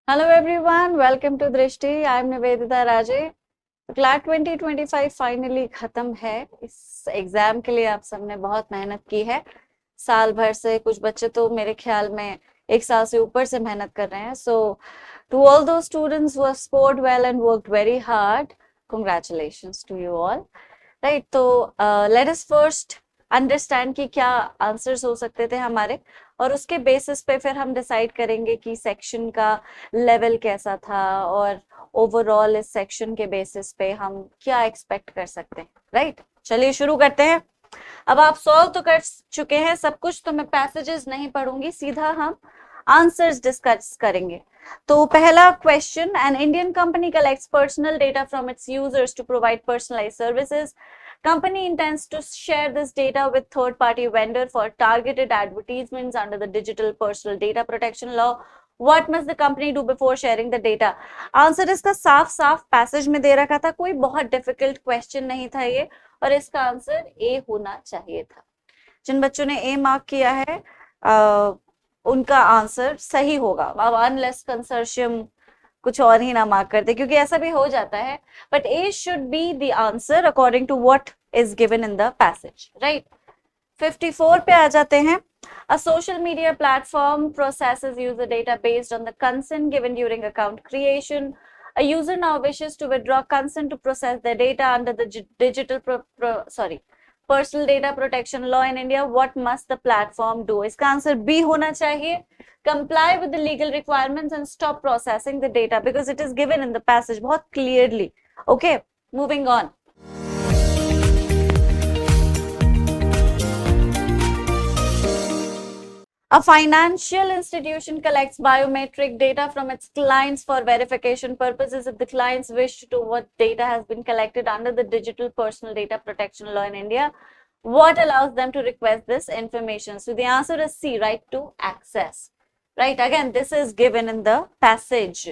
Hello everyone, welcome to Drishti. I am Nivedita Raje. Class 2025 finally खत्म है। इस exam के लिए आप सबने बहुत मेहनत की है। साल भर से, कुछ बच्चे तो मेरे ख्याल में एक साल से ऊपर से मेहनत कर रहे हैं। So to all those students who have scored well and worked very hard, congratulations to you all. Right, तो लेट अस फर्स्ट अंडरस्टैंड कि क्या आंसर्स हो सकते थे हमारे, और उसके बेसिस पे फिर हम डिसाइड करेंगे कि सेक्शन का लेवल कैसा था और ओवरऑल इस सेक्शन के बेसिस पे हम क्या एक्सपेक्ट कर सकते हैं। राइट, चलिए शुरू करते हैं। अब आप सॉल्व तो कर चुके हैं सब कुछ, तो मैं पैसेजेस नहीं पढ़ूंगी, सीधा हम आंसर्स डिस्कस करेंगे। तो पहला question, an Indian company collects personal data from its users to provide personalised services. Company intends to share this data with third-party vendor for targeted advertisements under the Digital Personal Data Protection Law. What must the company do before sharing the data? Answer इसका साफ साफ passage में दे रखा था, कोई बहुत difficult question नहीं था ये, और इसका आंसर ए होना चाहिए था। जिन बच्चों ने ए मार्क किया है उनका आंसर सही होगा। अब अनलेस कंसोर्शियम कुछ और ही ना मार्क करते, क्योंकि ऐसा भी हो जाता है, but A should be the answer according to what is given in the passage. Right, 54 पे आ जाते हैं। A social media platform processes user data based on the consent given during account creation. A user now wishes to withdraw consent to process their data under the personal data protection law in India. What must the platform do? इसका answer B होना चाहिए, comply with the legal requirements and stop processing the data, because it is given in the passage बहुत clearly. Okay, moving on. A financial institution collects biometric data from its clients for verification purposes. If the clients wish to know what data has been collected under the Digital Personal Data Protection Law in India, what allows them to request this information? So the answer is C, right to access. Right, again, this is given in the passage.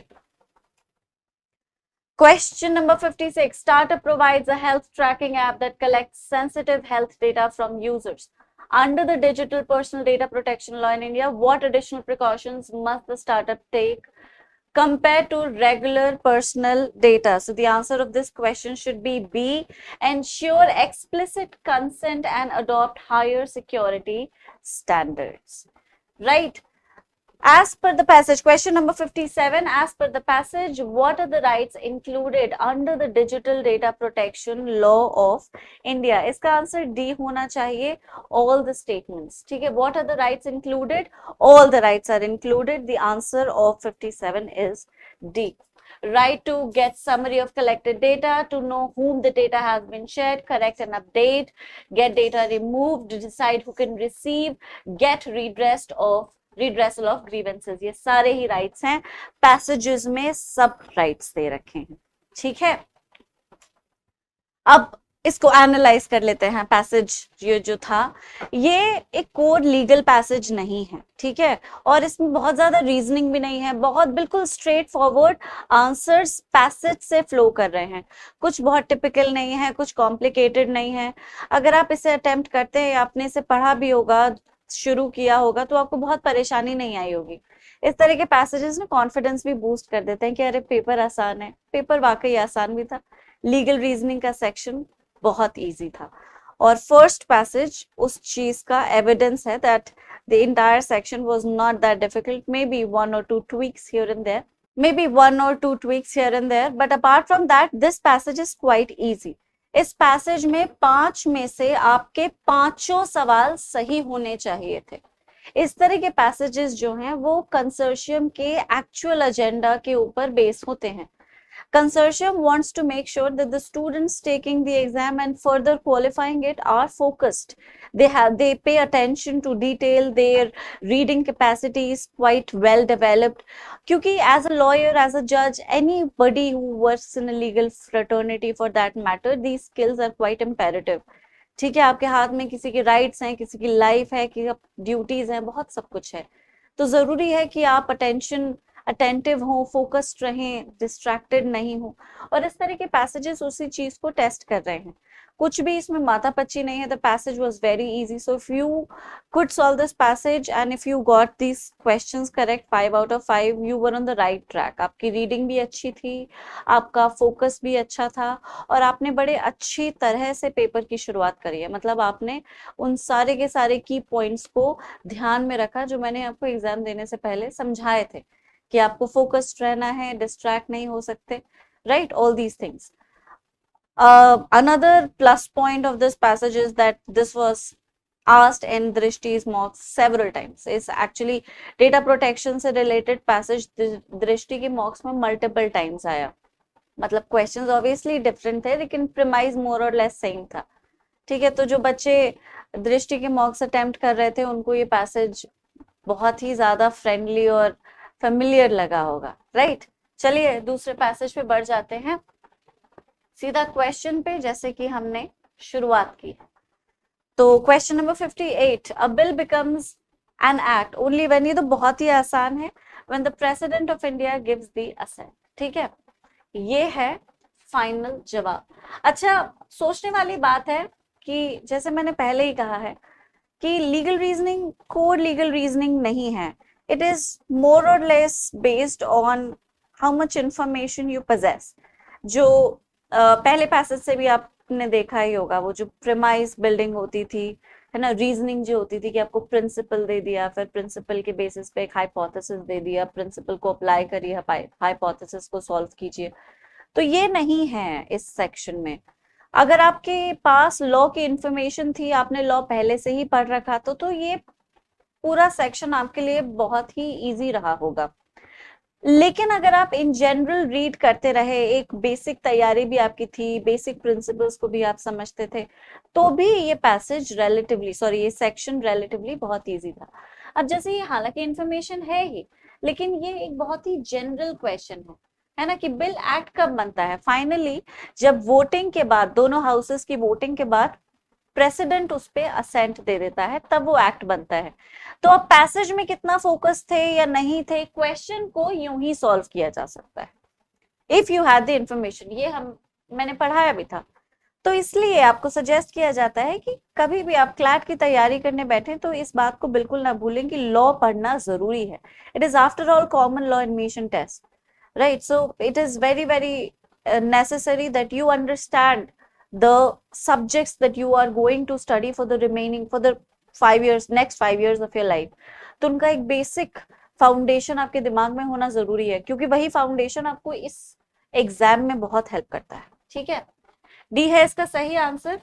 Question number 56. Startup provides a health tracking app that collects sensitive health data from users. Under the Digital Personal Data Protection Law in India, what additional precautions must the startup take compared to regular personal data? So the answer of this question should be B. Ensure explicit consent and adopt higher security standards. Right. As per the passage, question number 57, as per the passage, what are the rights included under the Digital Data Protection Law of India? इसका answer D होना चाहिए, all the statements. ठीक है, what are the rights included? All the rights are included. The answer of 57 is D. Right to get summary of collected data, to know whom the data has been shared, correct and update, get data removed, decide who can receive, get redressal of grievances. ये सारे ही rights हैं, passages में सब rights दे रखे हैं। ठीक है, अब इसको एनालाइज कर लेते हैं। पैसेज ये जो था, ये एक कोर लीगल पैसेज नहीं है, ठीक है, और इसमें बहुत ज्यादा रीजनिंग भी नहीं है, बहुत बिल्कुल स्ट्रेट फॉरवर्ड आंसर्स पैसेज से फ्लो कर रहे हैं। कुछ बहुत टिपिकल नहीं है, कुछ कॉम्प्लिकेटेड नहीं है। अगर आप इसे अटेम्प्ट करते हैं, आपने इसे पढ़ा भी होगा, शुरू किया होगा, तो आपको बहुत परेशानी नहीं आई होगी। इस तरह के पैसेजेस में कॉन्फिडेंस भी बूस्ट कर देते हैं कि अरे पेपर आसान है। पेपर वाकई आसान भी था, लीगल रीजनिंग का सेक्शन बहुत इजी था, और फर्स्ट पैसेज उस चीज का एविडेंस है that the entire section was not that difficult, maybe one और two tweaks here and there, but apart from that this passage is quite easy. इस पैसेज में 5 में से आपके 5 सवाल सही होने चाहिए थे। इस तरह के पैसेजेस जो हैं वो कंसोर्शियम के एक्चुअल एजेंडा के ऊपर बेस होते हैं। Consortium wants to make sure that the students taking the exam and further qualifying it are focused. They pay attention to detail, their reading capacity is quite well developed. क्योंकि as a lawyer, as a judge, anybody who works in a legal fraternity for that matter, these skills are quite imperative. ठीक है, आपके हाथ में किसी की rights हैं, किसी की लाइफ है, कि ड्यूटीज हैं, बहुत सब कुछ है, तो जरूरी है कि आप अटेंशन अटेंटिव हो, फोकस्ड रहें, डिस्ट्रैक्टेड नहीं हो, और इस तरह के पैसेजेस उसी चीज को टेस्ट कर रहे हैं। कुछ भी इसमें मातापच्ची नहीं है। The passage was very easy, so if you could solve this passage and if you got these questions correct 5 out of 5, you were on the right track. आपकी रीडिंग भी अच्छी थी, आपका फोकस भी अच्छा था, और आपने बड़े अच्छी तरह से पेपर की शुरुआत करी है। मतलब आपने उन सारे के सारे की पॉइंट्स को ध्यान में रखा जो मैंने आपको एग्जाम देने से पहले समझाए थे कि आपको फोकस्ड रहना है, डिस्ट्रैक्ट नहीं हो सकते, right, all these things. Another plus point of this passage is that this was asked in Drishti's mocks several times. Is actually data protection से related passage दृष्टि के mocks में multiple times आया. मतलब questions obviously different थे लेकिन premise more or less same था. ठीक है, तो जो बच्चे दृष्टि के मॉक्स अटेम्प्ट कर रहे थे उनको ये पैसेज बहुत ही ज्यादा फ्रेंडली और फेमिलियर लगा होगा, राइट. चलिए दूसरे पैसेज पे बढ़ जाते हैं, सीधा क्वेश्चन पे, जैसे कि हमने शुरुआत की. तो question number 58, a bill becomes an act only when, ये तो बहुत ही आसान है, when the president of India gives the assent. ठीक है, ये है फाइनल जवाब. अच्छा, सोचने वाली बात है कि जैसे मैंने पहले ही कहा है कि legal reasoning code legal reasoning नहीं है. इट इज मोर और less based on how much information you possess. जो पहले पैसेज से भी आपने देखा ही होगा, वो जो प्रेमाइज बिल्डिंग होती थी, है ना, रीजनिंग जो होती थी कि आपको प्रिंसिपल दे दिया, फिर प्रिंसिपल के बेसिस पे एक हाइपोथेसिस दे दिया, प्रिंसिपल को अप्लाई करिए, हाइपोथेसिस को सॉल्व कीजिए. तो ये नहीं है इस सेक्शन में. अगर आपके पास लॉ की इंफॉर्मेशन थी, आपने लॉ पहले से ही पढ़ रखा, तो ये पूरा सेक्शन आपके लिए बहुत ही इजी रहा होगा. लेकिन अगर आप इन जनरल रीड करते रहे, एक बेसिक तैयारी भी आपकी थी, बेसिक प्रिंसिपल्स को भी आप समझते थे, तो भी ये पैसेज ये सेक्शन रिलेटिवली बहुत इजी था. अब जैसे ये हालांकि इंफॉर्मेशन है ही, लेकिन ये एक बहुत ही जनरल क्वेश्चन है ना, कि बिल एक्ट कब बनता है. फाइनली जब वोटिंग के बाद, दोनों हाउसेस की वोटिंग के बाद प्रेसिडेंट उस पे असेंट दे देता है, तब वो एक्ट बनता है. तो अब पैसेज में कितना फोकस थे या नहीं थे, क्वेश्चन को यूं ही सॉल्व किया जा सकता है if you have the information. ये मैंने पढ़ाया भी था. तो इसलिए आपको सजेस्ट किया जाता है कि कभी भी आप क्लैट की तैयारी करने बैठे तो इस बात को बिल्कुल ना भूलें कि लॉ पढ़ना जरूरी है. It is after all common law admission test, right. So it is very very necessary that you understand the subjects that you are going to study for the next 5 years of your life. तो उनका एक basic foundation आपके दिमाग में होना जरूरी है, क्योंकि वही फाउंडेशन आपको इस एग्जाम में बहुत हेल्प करता है. ठीक है, डी है इसका सही answer.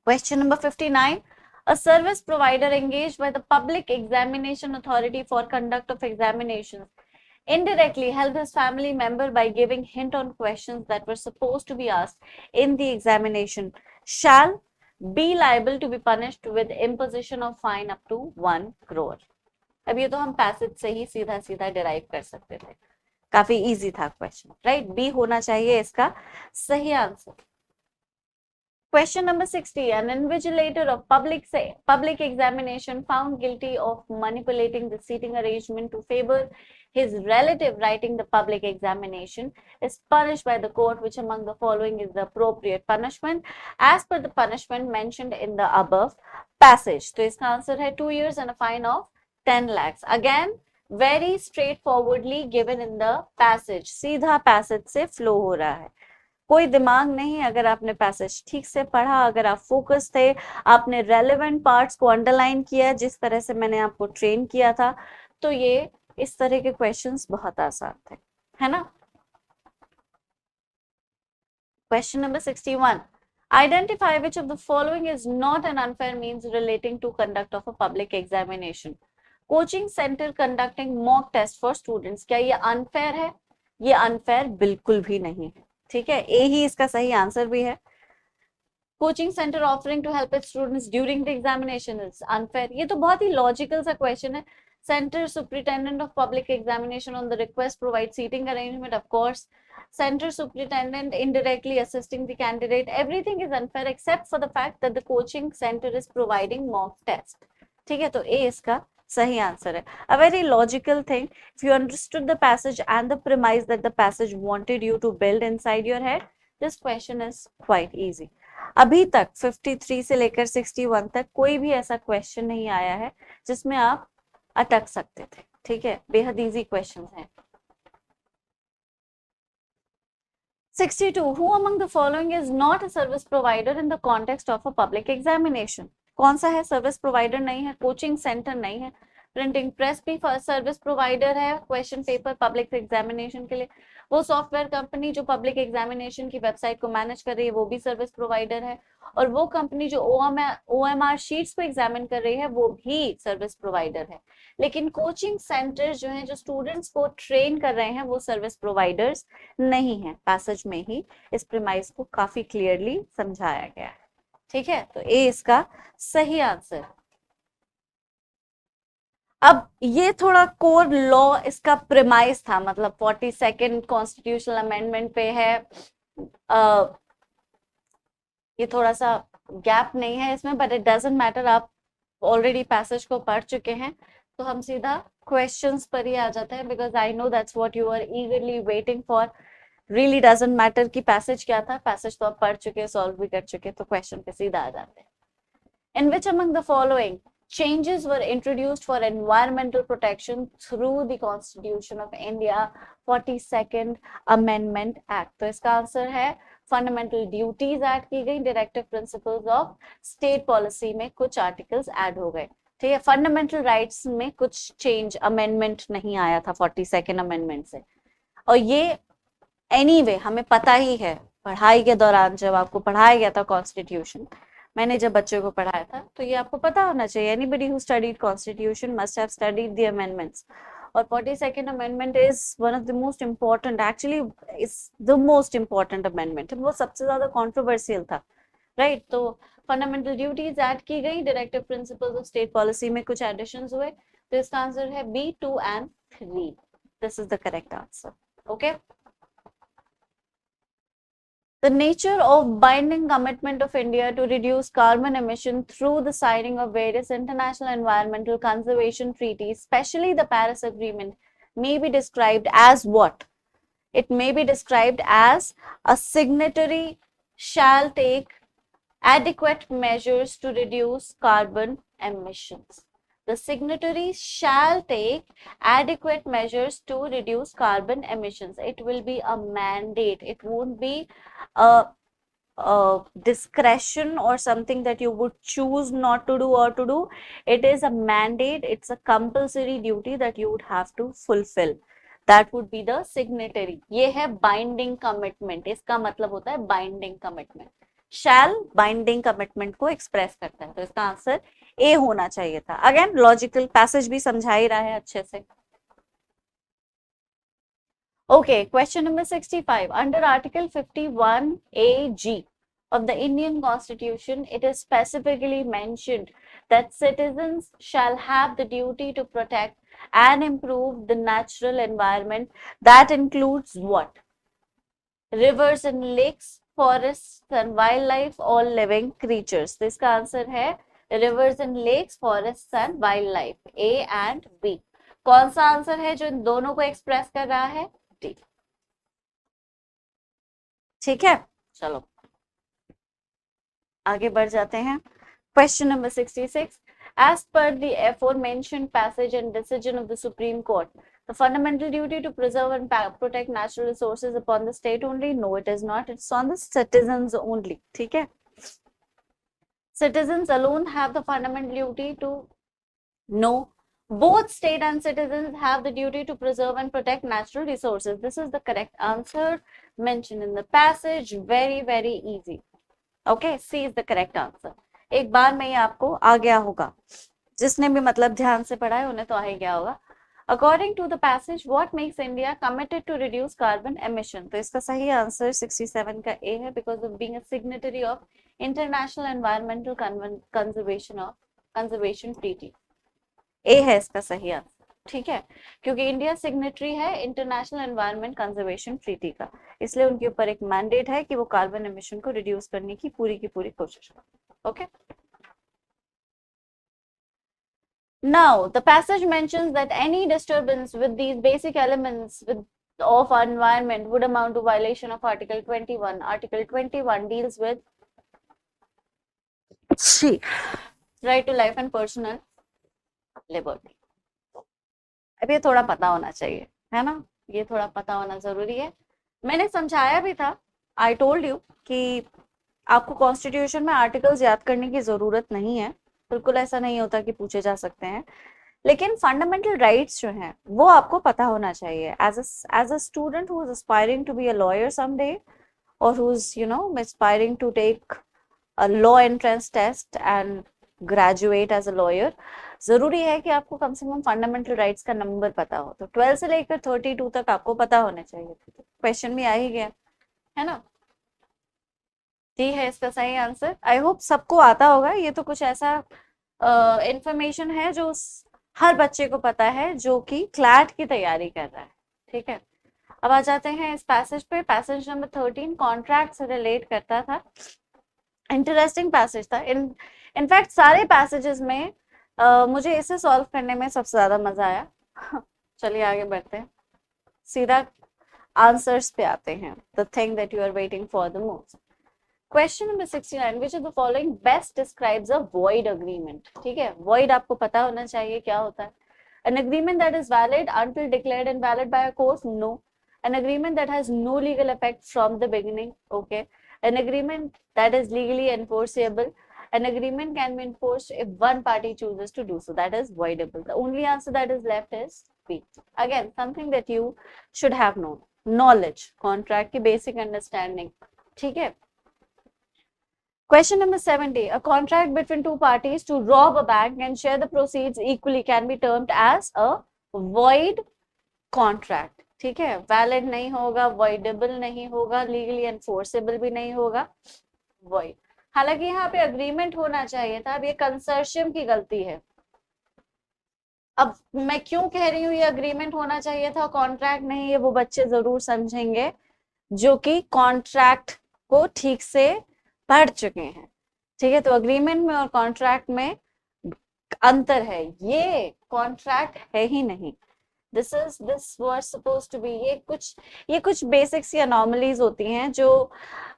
Question number 59, a service provider engaged by the public examination authority for conduct of examinations indirectly helped his family member by giving hint on questions that were supposed to be asked in the examination shall be liable to be punished with imposition of fine up to 1 crore. अब ये तो हम passage से ही सीधा सीधा derive कर सकते थे, काफी इजी था क्वेश्चन, राइट. बी होना चाहिए इसका सही answer. Question number 60, an invigilator of public examination found guilty of manipulating the seating arrangement to favor his relative writing the public examination is punished by the court. Which among the following is the appropriate punishment as per the punishment mentioned in the above passage? तो इसका answer है 2 years and a fine of 10 lakhs. Again, very straightforwardly given in the passage. सीधा passage से flow हो रहा है, कोई दिमाग नहीं. अगर आपने पैसेज ठीक से पढ़ा, अगर आप फोकस थे, आपने रेलेवेंट पार्ट्स को अंडरलाइन किया जिस तरह से मैंने आपको ट्रेन किया था, तो ये इस तरह के क्वेश्चंस बहुत आसान थे, है ना. Question number 61, identify which of the following is not an unfair means relating to conduct of a public examination. Coaching centre conducting mock test for students, क्या ये अनफेयर है? ये अनफेयर बिल्कुल भी नहीं है. ठीक है, ए ही इसका सही आंसर भी है. Coaching centre offering to help its students during the examination is unfair. ये तो बहुत ही लॉजिकल सा क्वेश्चन है. Centre superintendent of public examination on the request provide seating arrangement, of course. Centre superintendent indirectly assisting the candidate, everything is unfair except for the fact that the coaching center is providing mock test. ठीक है, तो ए इसका सही answer है. A very logical thing. If you understood the passage and the premise that the passage wanted you to build inside your head, this question is quite easy. अभी तक 53 से लेकर 61 तक कोई भी ऐसा क्वेश्चन नहीं आया है जिसमें आप अटक सकते थे. ठीक है, बेहद इजी क्वेश्चन है. 62. Who among the following is not a service provider in the context of a public examination? कौन सा है सर्विस प्रोवाइडर नहीं है, कोचिंग सेंटर नहीं है, प्रिंटिंग प्रेस भी सर्विस प्रोवाइडर है क्वेश्चन पेपर पब्लिक एग्जामिनेशन के लिए, वो सॉफ्टवेयर कंपनी जो पब्लिक एग्जामिनेशन की वेबसाइट को मैनेज कर रही है वो भी सर्विस प्रोवाइडर है, और वो कंपनी जो OMR शीट्स को एग्जामिन कर रही है वो भी सर्विस प्रोवाइडर है. लेकिन कोचिंग सेंटर जो है जो स्टूडेंट्स को ट्रेन कर रहे हैं वो सर्विस प्रोवाइडर्स नहीं है. पैसेज में ही इस प्रीमाइस को काफी क्लियरली समझाया गया है. ठीक है, तो ए इसका सही आंसर. अब ये थोड़ा कोर लॉ इसका प्रीमाइस था, मतलब 42nd कॉन्स्टिट्यूशनल अमेंडमेंट पे है. ये थोड़ा सा गैप नहीं है इसमें, बट इट डजंट मैटर. आप ऑलरेडी पैसेज को पढ़ चुके हैं, तो हम सीधा क्वेश्चंस पर ही आ जाते हैं, because I know that's what you are eagerly waiting for. Really doesn't matter कि पैसेज क्या था, पैसेज तो आप पढ़ चुके, सॉल्व भी कर चुके, तो क्वेश्चन पे सीधा आ जाते हैं. In which among the following changes were introduced for environmental protection through the Constitution of India 42nd Amendment Act? तो इसका आंसर है फंडामेंटल ड्यूटीज ऐड की गई, directive principles of state policy में कुछ आर्टिकल्स ऐड हो गए. ठीक है, फंडामेंटल राइट्स में कुछ चेंज अमेंडमेंट नहीं आया था 42nd अमेंडमेंट से. और ये एनीवे हमें पता ही है, पढ़ाई के दौरान जब आपको पढ़ाया गया था कॉन्स्टिट्यूशन, मैंने जब बच्चों को पढ़ाया था, तो ये आपको पता होना चाहिए. Anybody who studied constitution must have studied the amendments. और 42nd amendment is one of the most important, actually is the most important amendment. वो सबसे ज्यादा कॉन्ट्रोवर्शियल था, राइट. तो फंडामेंटल ड्यूटीज ऐड की गई, directive principles of state policy में कुछ एडिशंस हुए. तो इसका आंसर है B, 2 and 3. This is the correct answer. Okay. The nature of binding commitment of India to reduce carbon emission through the signing of various international environmental conservation treaties, especially the Paris Agreement, may be described as what? It may be described as a signatory shall take adequate measures to reduce carbon emissions. The signatory shall take adequate measures to reduce carbon emissions. It will be a mandate. It won't be a discretion or something that you would choose not to do or to do. It is a mandate. It's a compulsory duty that you would have to fulfill. That would be the signatory. ये है binding commitment. इसका मतलब होता है binding commitment. Shall binding commitment को express करता है. तो इसका आंसर ए होना चाहिए था. अगेन लॉजिकल, पैसेज भी समझा ही रहा है अच्छे से. Okay, question number 65. Under Article 51AG of the Indian Constitution, it is specifically mentioned that citizens shall have the duty to protect and improve the natural environment. That includes what? Rivers and lakes, forests and wildlife, all living creatures. तो इसका answer है rivers and lakes, forests and wildlife. A and B. कौन सा answer है जो इन दोनों को express कर रहा है? D. ठीक है, चलो आगे बढ़ जाते हैं. Question number 66. As per the aforementioned passage and decision of the Supreme Court, the fundamental duty to preserve and protect natural resources upon the state only? No, it is not. It's on the citizens only. ठीक है, citizens alone have the fundamental duty to know. Both state and citizens have the duty to preserve and protect natural resources. This is the correct answer mentioned in the passage. Very, very easy. Okay, C is the correct answer. एक बार में ही आपको आ गया होगा. जिसने भी मतलब ध्यान से पढ़ा है उन्हें तो आ ही गया होगा. According to the passage, what makes India committed to reduce carbon emission? तो इसका सही आंसर 67 का A है, because of being a signatory of International Environmental Conservation Treaty. ए है इसका सही आंसर. ठीक है, क्योंकि इंडिया सिग्नेटरी है इंटरनेशनल एनवायरनमेंट कंजर्वेशन ट्रीटी का, इसलिए उनके ऊपर एक मैंडेट है कि वो कार्बन एमिशन को रिड्यूस करने की पूरी कोशिश करें. Okay. Now, the passage mentions that any disturbance with these basic elements of our environment would amount to violation of Article 21. Article 21 deals with right to life and personal liberty. अब ये थोड़ा पता होना चाहिए, है ना, ये थोड़ा पता होना जरूरी है। मैंने समझाया भी था, आई टोल्ड यू कि आपको कॉन्स्टिट्यूशन में आर्टिकल्स याद करने की जरूरत नहीं है, बिल्कुल ऐसा नहीं होता कि पूछे जा सकते हैं, लेकिन फंडामेंटल राइट्स जो हैं वो आपको पता होना चाहिए। As a student who is aspiring to be a lawyer someday, और who is aspiring to take a law entrance test and graduate as a lawyer, जरूरी है कि आपको कम से कम फंडामेंटल राइट्स का नंबर पता हो। तो 12 से लेकर 32 तक आपको पता होना चाहिए। क्वेश्चन भी आ ही गया, है ना। डी है इसका सही आंसर। आई होप सबको आता होगा। ये तो कुछ ऐसा इंफॉर्मेशन है जो हर बच्चे को पता है जो कि क्लैट की तैयारी कर रहा है, ठीक है। अब आ जाते हैं इस पैसेज पे। पैसेज नंबर 13 कॉन्ट्रैक्ट से रिलेट करता था। इंटरेस्टिंग पैसेज था। इनफैक्ट सारे पैसेजेस में मुझे इसे सॉल्व करने में सबसे ज्यादा मजा आया। चलिए आगे बढ़ते हैं, सीधा आंसर्स पे आते हैं। The thing that you are waiting for the most. Question number 69, which of the following best describes a void agreement? ठीक है, void आपको पता होना चाहिए क्या होता है। An agreement that is valid until declared invalid by a court? No. An agreement that has no legal effect from the beginning? Okay. An agreement that is legally enforceable? An agreement can be enforced if one party chooses to do so. That is voidable. The only answer that is left is B. Again, something that you should have known. Knowledge, contract की basic understanding. ठीक है। Question number 70. A contract between two parties to rob a bank and share the proceeds equally can be termed as a void contract. ठीक है, valid नहीं होगा, voidable नहीं होगा, legally enforceable भी नहीं होगा, void। हालांकि यहाँ पे अग्रीमेंट होना चाहिए था, अब ये कंसर्शियम की गलती है। अब मैं क्यों कह रही हूँ ये अग्रीमेंट होना चाहिए था, कॉन्ट्रैक्ट नहीं, ये वो बच्चे जरूर समझेंगे जो कि कॉन्ट्रैक्ट को ठीक से पढ़ चुके हैं। ठीक है, तो अग्रीमेंट में और कॉन्ट्रैक्ट में अंतर है। ये कॉन्ट्रैक्ट है ही नहीं। This was suppose to be. ये कुछ बेसिक्स या अनॉमलीज होती हैं जो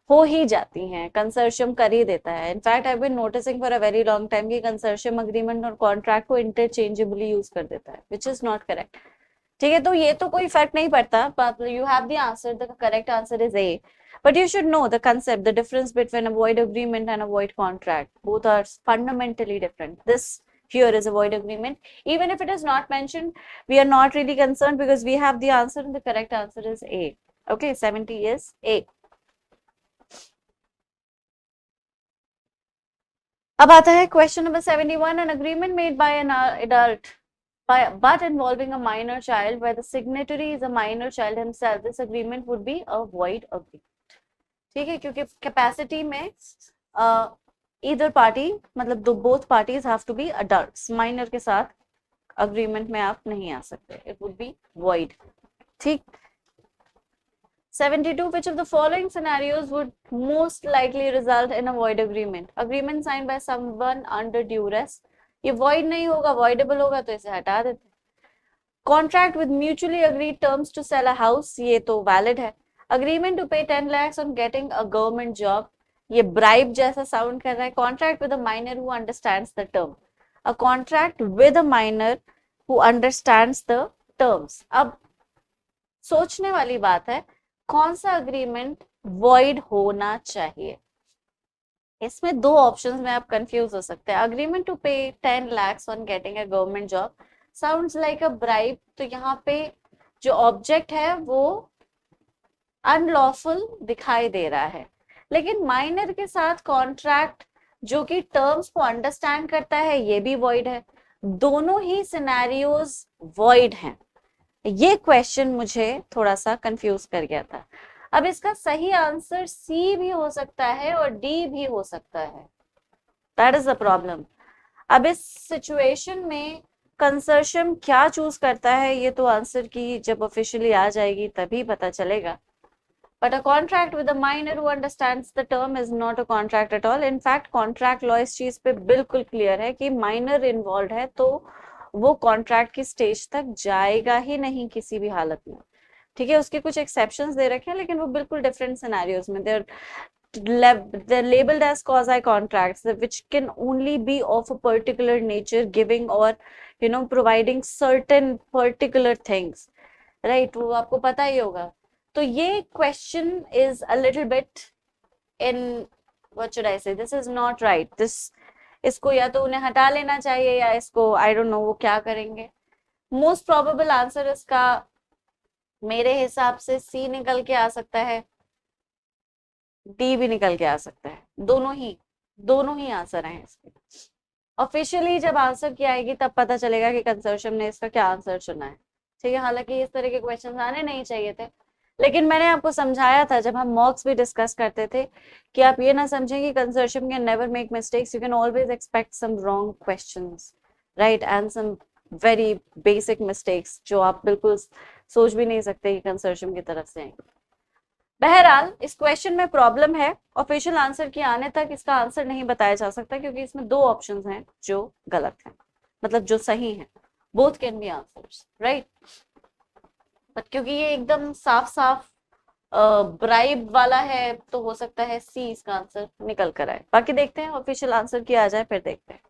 हो ही जाती हैं, कंसर्शियम कर ही देता है। In fact I been noticing for a very long time कि कंसर्शियम अग्रीमेंट और कॉन्ट्रैक्ट को इंटरचेंजेबली यूज कर देता है, विच इज नॉट करेक्ट। ठीक है, तो ये तो कोई फर्क नहीं पड़ता, but you have the answer. The correct answer is A. But you should know the concept, the difference between a void agreement and a void contract. Both are fundamentally different. This here is a void agreement. Even if it is not mentioned, we are not really concerned because we have the answer and the correct answer is A. Okay, 70 is A. अब आता है question number 71. An agreement made by an adult but involving a minor child where the signatory is a minor child himself, this agreement would be a void agreement. ठीक है, क्योंकि capacity में either party मतलब both parties have to be adults. Minor के साथ agreement में आप नहीं आ सकते, it would be void. ठीक। 72. Which of the following scenarios would most likely result in a void agreement? Agreement signed by someone under duress. ये void नहीं होगा, voidable होगा, तो इसे हटा देते। Contract with mutually agreed terms to sell a house, ये तो valid है। Agreement to pay 10 lakhs on getting a government job, ये bribe जैसा sound कर रहा है। Contract with a minor who understands the term, a contract with a minor who understands the terms। अब सोचने वाली बात है, कौन सा अग्रीमेंट void होना चाहिए। इसमें दो ऑप्शंस में आप कंफ्यूज हो सकते हैं। अग्रीमेंट टू पे 10 lakhs on getting a government job sounds like a bribe, तो यहाँ पे जो ऑब्जेक्ट है वो अनलॉफुल दिखाई दे रहा है, लेकिन माइनर के साथ कॉन्ट्रैक्ट जो कि टर्म्स को अंडरस्टैंड करता है ये भी void है। दोनों ही सिनेरियोज void हैं। ये क्वेश्चन मुझे थोड़ा सा कंफ्यूज कर गया था। अब इसका सही आंसर सी भी हो सकता है और डी भी हो सकता है, दैट इज द प्रॉब्लम। अब इस सिचुएशन में कंसर्शियम क्या चूज करता है ये तो आंसर की जब ऑफिशियली आ जाएगी तभी पता चलेगा। But a contract with a minor who understands the term is not a contract at all. In fact contract law इस चीज पे बिल्कुल क्लियर है कि माइनर इन्वॉल्व है तो वो कॉन्ट्रैक्ट की स्टेज तक जाएगा ही नहीं किसी भी हालत में। ठीक है, उसके कुछ एक्सेप्शंस दे रखे हैं, लेकिन वो बिल्कुल डिफरेंट सिनेरियोज में। they're labeled as quasi contracts which can only be of a particular nature, giving or providing certain particular things, right? वो आपको पता ही होगा। तो ये question is a little bit in, what should I say, this is not right, this, इसको या तो उन्हें हटा लेना चाहिए या इसको आई डोंट नो वो क्या करेंगे। मोस्ट प्रोबेबल आंसर इसका मेरे हिसाब से सी निकल के आ सकता है, डी भी निकल के आ सकता है, दोनों ही आंसर हैं इसके। ऑफिशियली जब आंसर की आएगी तब पता चलेगा कि कंसोर्शियम ने इसका क्या आंसर चुना है। ठीक है, हालांकि इस तरह के क्वेश्चंस आने नहीं चाहिए थे, लेकिन मैंने आपको समझाया था जब हम मॉक्स भी डिस्कस करते थे कि आप ये ना समझें कि consortium can never make mistakes, you can always expect some wrong questions, right, and some very basic mistakes जो आप बिल्कुल सोच भी नहीं सकते कि कंसोर्शियम की तरफ से आएंगे। बहरहाल इस क्वेश्चन में प्रॉब्लम है, ऑफिशियल आंसर के आने तक इसका आंसर नहीं बताया जा सकता क्योंकि इसमें दो ऑप्शंस हैं जो गलत हैं, मतलब जो सही हैं, both can be answers, right. But क्योंकि ये एकदम साफ साफ ब्राइब वाला है तो हो सकता है सी इसका आंसर निकल कर आए। बाकी देखते हैं ऑफिशियल आंसर क्या आ जाए, फिर देखते हैं।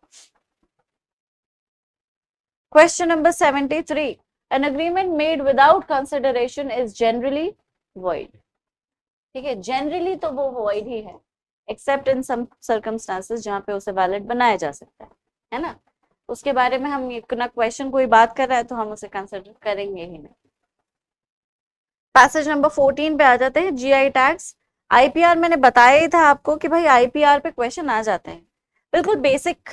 Question number 73, an agreement made without consideration is generally void। ठीक है, जनरली तो वो वॉइड ही है, एक्सेप्ट इन सम सर्कमस्टांसेस जहां पे उसे वैलिड बनाया जा सकता है ना। उसके बारे में हम ना क्वेश्चन कोई बात कर रहा है तो हम उसे कंसिडर करेंगे ही नहीं। पैसेज नंबर 14 पे आ जाते हैं, जीआई टैग्स। आईपीआर मैंने बताया ही था आपको कि भाई आईपीआर पे क्वेश्चन आ जाते हैं, बिल्कुल बेसिक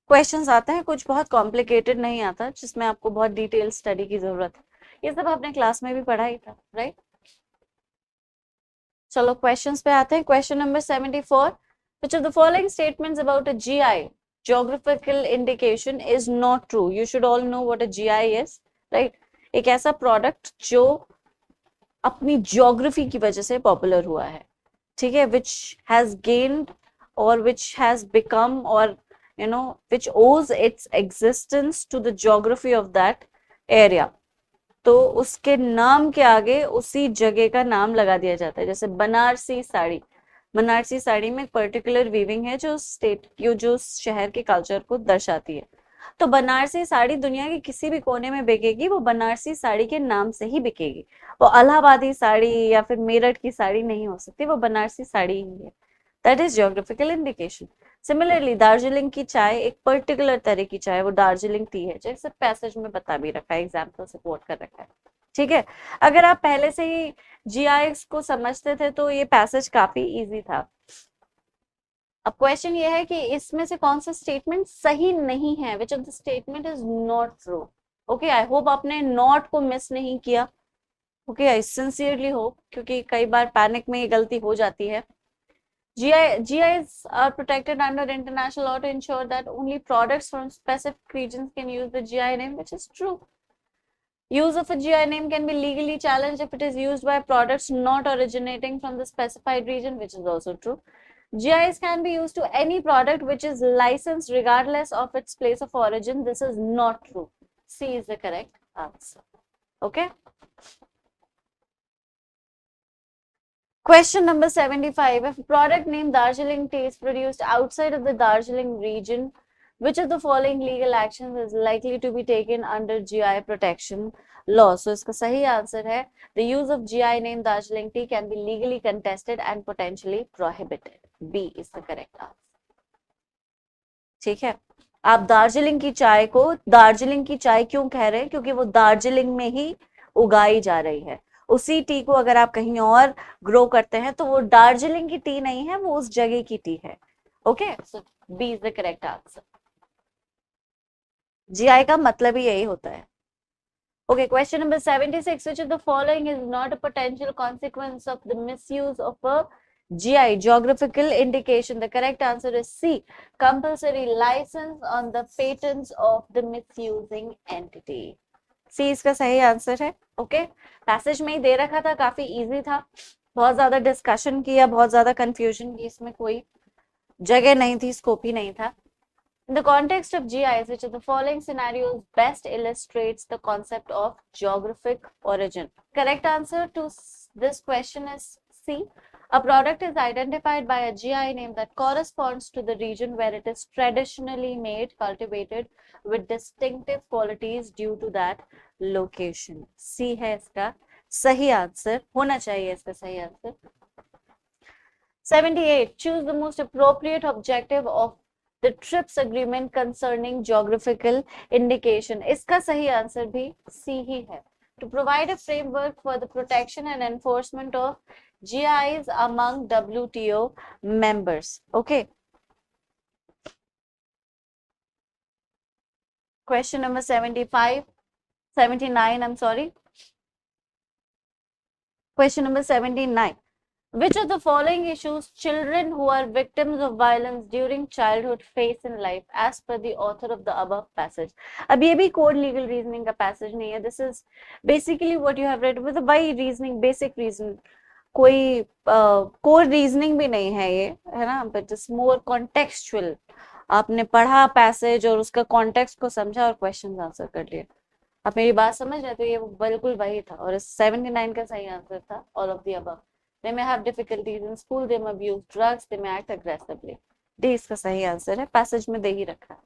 क्वेश्चंस आते हैं, कुछ बहुत कॉम्प्लिकेटेड नहीं आता जिसमें आपको बहुत डिटेल स्टडी की जरूरत है। ये सब आपने क्लास में भी पढ़ा ही था, राइट। चलो क्वेश्चंस पे आते हैं। Question number 74, which of the following statements about a GI, geographical indication, is not true? You should all know what a GI is, right? एक ऐसा प्रोडक्ट जो अपनी ज्योग्राफी की वजह से पॉपुलर हुआ है, ठीक है, which has gained or which has become or which owes its existence to the geography of that area। तो उसके नाम के आगे उसी जगह का नाम लगा दिया जाता है। जैसे बनारसी साड़ी, बनारसी साड़ी में एक पर्टिकुलर वीविंग है जो स्टेट जो शहर के कल्चर को दर्शाती है। तो बनारसी साड़ी दुनिया के किसी भी कोने में बिकेगी, वो बनारसी साड़ी के नाम से ही बिकेगी। वो इलाहाबादी साड़ी या फिर मेरठ की साड़ी नहीं हो सकती, वो बनारसी साड़ी ही है। That is geographical indication. Similarly Darjeeling की चाय एक पर्टिकुलर तरह की चाय, वो दार्जिलिंग टी है, जैसे पैसेज में बता भी रखा है, एग्जाम्पल से कोट कर रखा है। ठीक है, अगर आप पहले से ही जीआईएस को समझते थे तो ये पैसेज काफी इजी था। अब क्वेश्चन ये है कि इसमें से कौन सा स्टेटमेंट सही नहीं है, विच of the statement is not true. Okay, I hope आपने नॉट को मिस नहीं किया। ओके, आई सिंसियरली होप, क्योंकि कई बार पैनिक में ये गलती हो जाती है। GIs are protected under international law to ensure that only products from specific regions can use the GI name, which is true. Use of a GI name can be legally challenged if it is used by products not originating from the specified region, which is also true. GIs can be used to any product which is licensed regardless of its place of origin. This is not true. C is the correct answer. Okay. Question number 75. If a product named Darjeeling tea is produced outside of the Darjeeling region, which of the following legal actions is likely to be taken under GI protection law? So इसका सही answer है the use of GI name Darjeeling tea can be legally contested and potentially prohibited. B is the correct answer. ठीक है, आप दार्जिलिंग की चाय को दार्जिलिंग की चाय क्यों कह रहे हैं? क्योंकि वो दार्जिलिंग में ही उगाई जा रही है। उसी टी को अगर आप कहीं और ग्रो करते हैं तो वो दार्जिलिंग की टी नहीं है, वो उस जगह की टी है। Okay, so B is the correct answer. GI का मतलब ही यही होता है। Okay, question number 76, which of the following is not a potential consequence of the misuse of a GI, geographical indication? The correct answer is C, compulsory license on the patents of the misusing entity. सी इसका सही answer है। Okay, passage में ही दे रखा था, काफी easy था, बहुत ज्यादा डिस्कशन किया, बहुत ज्यादा कंफ्यूजन की, इसमें कोई जगह नहीं थी, स्कोप ही नहीं था। In the context of GIs, which of the following scenarios best illustrates the concept of geographic origin? Correct answer to this question is C. A product is identified by a GI name that corresponds to the region where it is traditionally made, cultivated with distinctive qualities due to that location. C है इसका सही answer, होना चाहिए इसका सही answer. 78. Choose the most appropriate objective of the TRIPS agreement concerning geographical indication. इसका सही answer भी C ही है. To provide a framework for the protection and enforcement of GIs among WTO members. Okay. Question number 75, 79, I'm sorry. Question number 79. Which of the following issues children who are victims of violence during childhood face in life as per the author of the above passage? अब ये भी code legal reasoning का passage नहीं है. This is basically what you have read with by reasoning, basic reason. कोई code reasoning भी नहीं है ये, है ना, बट इट्स मोर कॉन्टेक्चुअल. आपने पढ़ा पैसेज और उसका कॉन्टेक्स्ट को समझा और क्वेश्चन आंसर कर लिए. आप मेरी बात समझ रहे, तो ये बिल्कुल वही था. और 79 का सही आंसर था all of the above. They may have difficulties in school, they may abuse drugs, they may act aggressively. D इसका सही आंसर है. पैसेज में दे ही रखा है,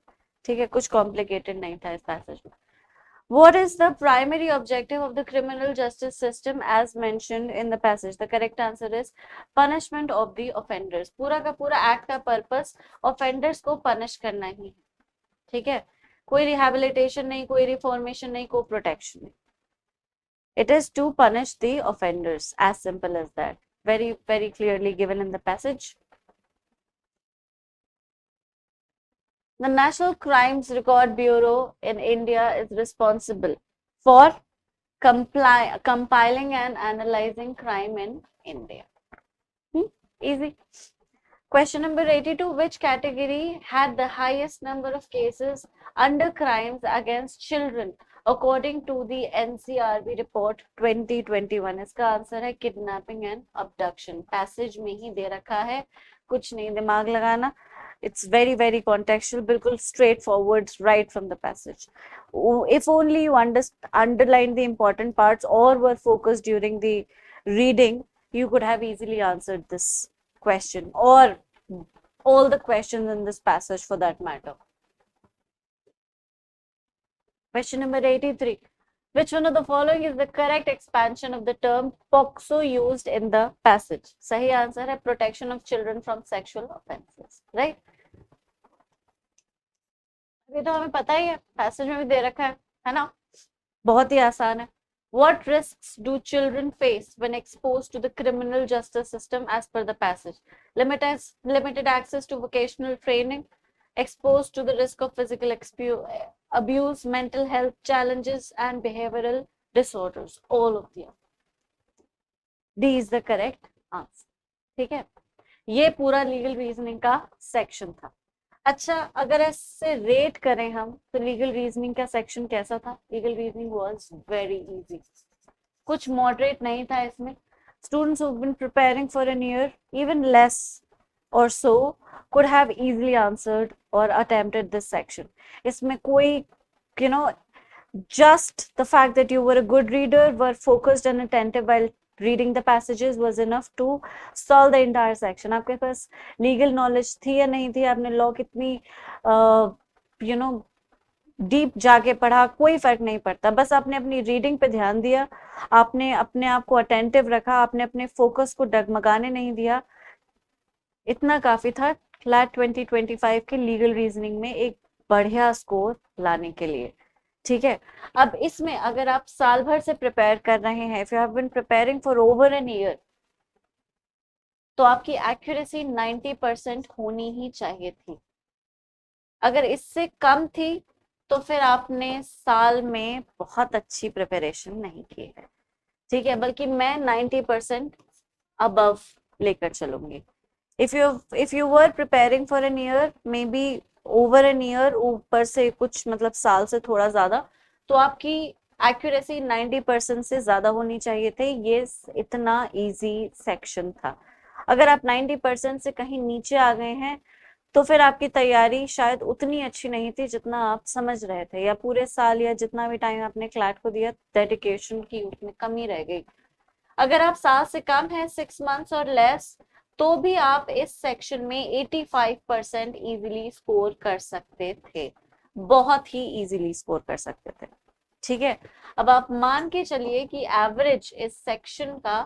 ठीक है, कुछ कॉम्प्लिकेटेड नहीं था इस पैसेज में. What is the primary objective of the criminal justice system as mentioned in the passage? The correct answer is punishment of the offenders. पूरा का पूरा एक्ट का पर्पस offenders को पनिश करना ही है, ठीक है. कोई रिहेबिलिटेशन नहीं, कोई रिफॉर्मेशन नहीं, कोई प्रोटेक्शन नहीं. It is to punish the offenders, as simple as that. Very, very clearly given in the passage. The National Crimes Record Bureau in India is responsible for compiling and analyzing crime in India. Easy. Question number 82. Which category had the highest number of cases under crimes against children according to the NCRB report 2021? इसका answer है kidnapping and abduction. Passage में ही दे रखा है, कुछ नहीं दिमाग लगाना. It's very, very contextual, बिल्कुल straightforward, right from the passage. If only you underlined the important parts or were focused during the reading, you could have easily answered this question or all the questions in this passage for that matter. Question number 83. Which one of the following is the correct expansion of the term POCSO used in the passage? सही answer है protection of children from sexual offenses, right? ये तो हमें पता ही है, passage में भी दे रखा है ना, बहुत ही आसान है. What risks do children face when exposed to the criminal justice system as per the passage? Limited access to vocational training, exposed to the risk of physical abuse, mental health challenges, and behavioral disorders. All of them. D is the correct answer. ठीक है, ये पूरा legal reasoning का section था. अच्छा, अगर ऐसे rate करें हम तो लीगल रीजनिंग का सेक्शन कैसा था? Legal reasoning was very easy, कुछ मॉडरेट नहीं था इसमें. Students who have been preparing for an year, even less or so, could have easily answered or attempted this section. इसमें कोई, you know, just the fact that you were a good reader, were focused and attentive while reading the passages was enough to solve the entire section. आपके पास legal knowledge थी या नहीं थी, आपने law कितनी you know deep जाके पढ़ा, कोई फर्क नहीं पड़ता. बस आपने अपनी रीडिंग पे ध्यान दिया, आपने अपने आप को अटेंटिव रखा, आपने अपने फोकस को डगमगाने नहीं दिया, इतना काफी था क्लैट 2025 के लीगल रीजनिंग में एक बढ़िया स्कोर लाने के लिए. ठीक है, अब इसमें अगर आप साल भर से प्रिपेयर कर रहे हैं, if you have been preparing for over an year, तो आपकी एक्यूरेसी 90% होनी ही चाहिए थी. अगर इससे कम थी तो फिर आपने साल में बहुत अच्छी प्रिपरेशन नहीं की है. ठीक है, बल्कि मैं 90% अबव लेकर चलूंगी. if you were preparing for an year, maybe over an year, ऊपर से कुछ मतलब साल से थोड़ा ज्यादा, तो आपकी एक्यूरेसी 90% से ज्यादा होनी चाहिए थे. ये इतना इजी सेक्शन था. अगर आप 90% से कहीं नीचे आ गए हैं तो फिर आपकी तैयारी शायद उतनी अच्छी नहीं थी जितना आप समझ रहे थे, या पूरे साल या जितना भी टाइम आपने क्लैट को दिया, डेडिकेशन की उसमें कमी रह गई। अगर आप साल से कम है, 6 मंथ्स और लेस, तो भी आप इस सेक्शन में 85% इजीली स्कोर कर सकते थे, बहुत ही इजीली स्कोर कर सकते थे। ठीक है, अब आप मान के चलिए कि एवरेज इस सेक्शन का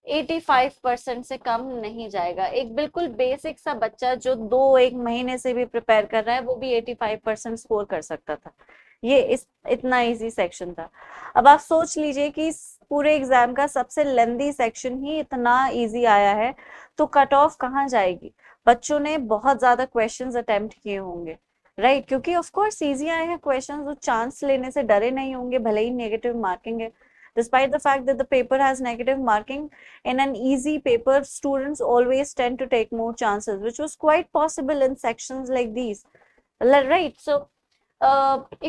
85% से कम नहीं जाएगा। एक बिल्कुल बेसिक सा बच्चा जो 1 महीने से भी प्रिपेयर कर रहा है, वो भी 85% स्कोर कर सकता था। ये इतना इजी सेक्शन था। अब आप सोच लीजिए कि इस पूरे एग्जाम का सबसे लेंदी सेक्शन ही इतना इजी आया है, तो कट ऑफ कहाँ जाएगी? बच्चों ने बहुत ज्यादा क्वेश्चंस अटेम्प्ट किए होंगे, राइट? क्योंकि ऑफ कोर्स इजी आए हैं क्वेश्चंस, वो चांस लेने से डरे नहीं होंगे, भले ही नेगेटिव मार्किंग है। Despite the fact that the paper has negative marking, in an easy paper, students always tend to take more chances, which was quite possible in sections like these, right? So,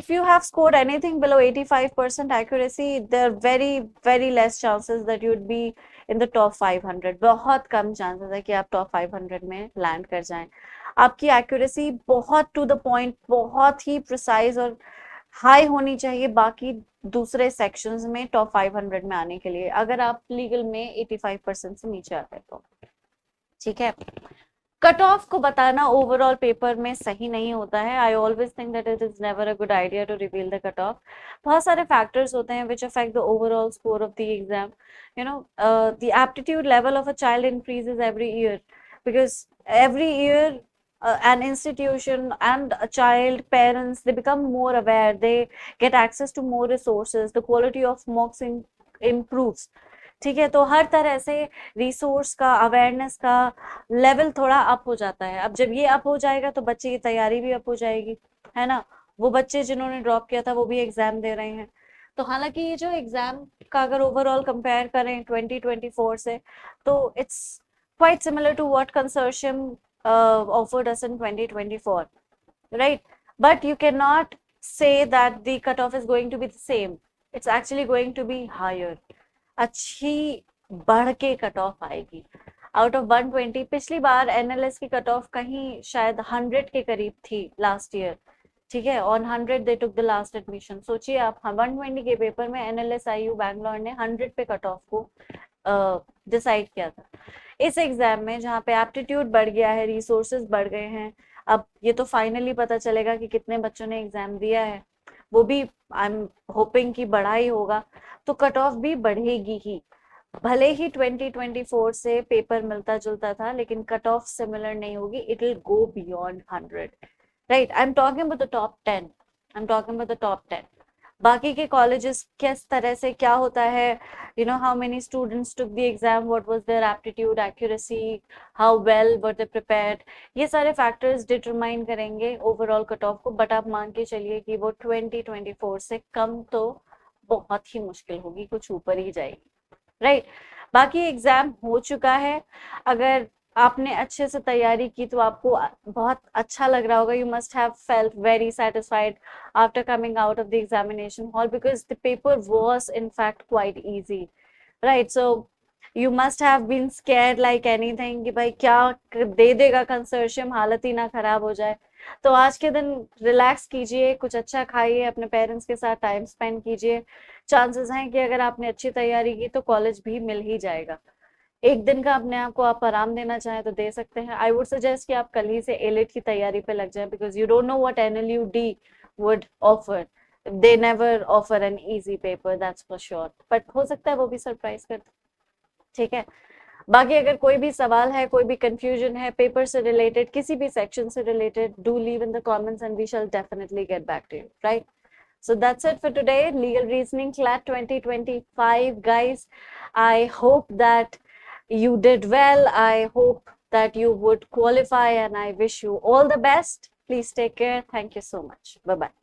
if you have scored anything below 85% accuracy, there are very, very less chances that you would be in the top 500. बहुत कम chances है कि आप top 500 में land कर जाएं। आपकी accuracy बहुत to the point, बहुत ही precise और हाई होनी चाहिए बाकी दूसरे सेक्शंस में टॉप 500 में आने के लिए, अगर आप लीगल में 85% से नीचे आते हैं तो। ठीक है, कट ऑफ को बताना ओवरऑल पेपर में सही नहीं होता है। I always think that it is never a good idea to reveal the cut off. बहुत सारे फैक्टर्स होते हैं which affect the overall score of the exam. You know, the aptitude level of a child increases every year, because every year an institution and a child, parents, they become more aware, they get access to more resources, the quality of mocks improves। ठीक है, तो हर तरह से resource का, awareness का level थोड़ा up हो जाता है। अब जब ये अप हो जाएगा तो बच्चे की तैयारी भी अप हो जाएगी, है ना? वो बच्चे जिन्होंने ड्रॉप किया था वो भी एग्जाम दे रहे हैं। तो हालांकि ये जो एग्जाम का अगर ओवरऑल कंपेयर करें 2024 से, तो it's quite similar to what consortium offered us in 2024, right? But you cannot say that the cutoff is going to be the same. It's actually going to be higher. अच्छी बढ़ के cut off आएगी। Out of 120, पिछली बार NLS की cut off कहीं शायद 100 के करीब थी लास्ट ईयर। ठीक है, on 100 they took the last admission. सोचिए आप, 120 के पेपर में एनएलएस आईयू बैंगलोर ने 100 पे कट ऑफ को डिसाइड किया था। इस एग्जाम में जहाँ पे एप्टीट्यूड बढ़ गया है, रिसोर्सेज बढ़ गए हैं, अब ये तो फाइनली पता चलेगा कि कितने बच्चों ने एग्जाम दिया है, वो भी आई एम होपिंग कि बढ़ा ही होगा, तो कट ऑफ भी बढ़ेगी ही। भले ही 2024 से पेपर मिलता जुलता था, लेकिन कट ऑफ सिमिलर नहीं होगी, it will go beyond 100, right? I am talking about the top 10, I am talking about the top 10। बाकी के कॉलेजेस किस तरह से क्या होता है, you know, how many students took the exam, what was their aptitude, accuracy, how well were they prepared, ये सारे फैक्टर्स डिटरमाइन करेंगे ओवरऑल कट ऑफ को। बट आप मान के चलिए कि वो 2024 से कम तो बहुत ही मुश्किल होगी, कुछ ऊपर ही जाएगी, राइट? बाकी एग्जाम हो चुका है, अगर आपने अच्छे से तैयारी की तो आपको बहुत अच्छा लग रहा होगा। You must have felt very satisfied after coming out of the examination hall, because the paper was in fact quite easy, right? So you must have been scared like anything कि भाई क्या दे देगा कंसोर्शियम, हालत ही ना खराब हो जाए। तो आज के दिन रिलैक्स कीजिए, कुछ अच्छा खाइए, अपने पेरेंट्स के साथ टाइम स्पेंड कीजिए। चांसेस हैं कि अगर आपने अच्छी तैयारी की तो कॉलेज भी मिल ही जाएगा। एक दिन का अपने आप को आप आराम देना चाहें तो दे सकते हैं। आई वुड सजेस्ट कि आप कल ही से एलिट की तैयारी पे लग जाएं, because you don't know what NLUD would offer. They never offer an easy paper, that's for sure, but हो सकता है वो भी सरप्राइज कर दे। ठीक है, बाकी अगर कोई भी सवाल है, कोई भी कंफ्यूजन है पेपर से रिलेटेड, किसी भी सेक्शन से related, do leave in the comments and we shall definitely get back to you, right? So that's it for today, Legal Reasoning CLAT 2025, guys. I hope that you did well. I hope that you would qualify and I wish you all the best. Please take care. Thank you so much. Bye-bye.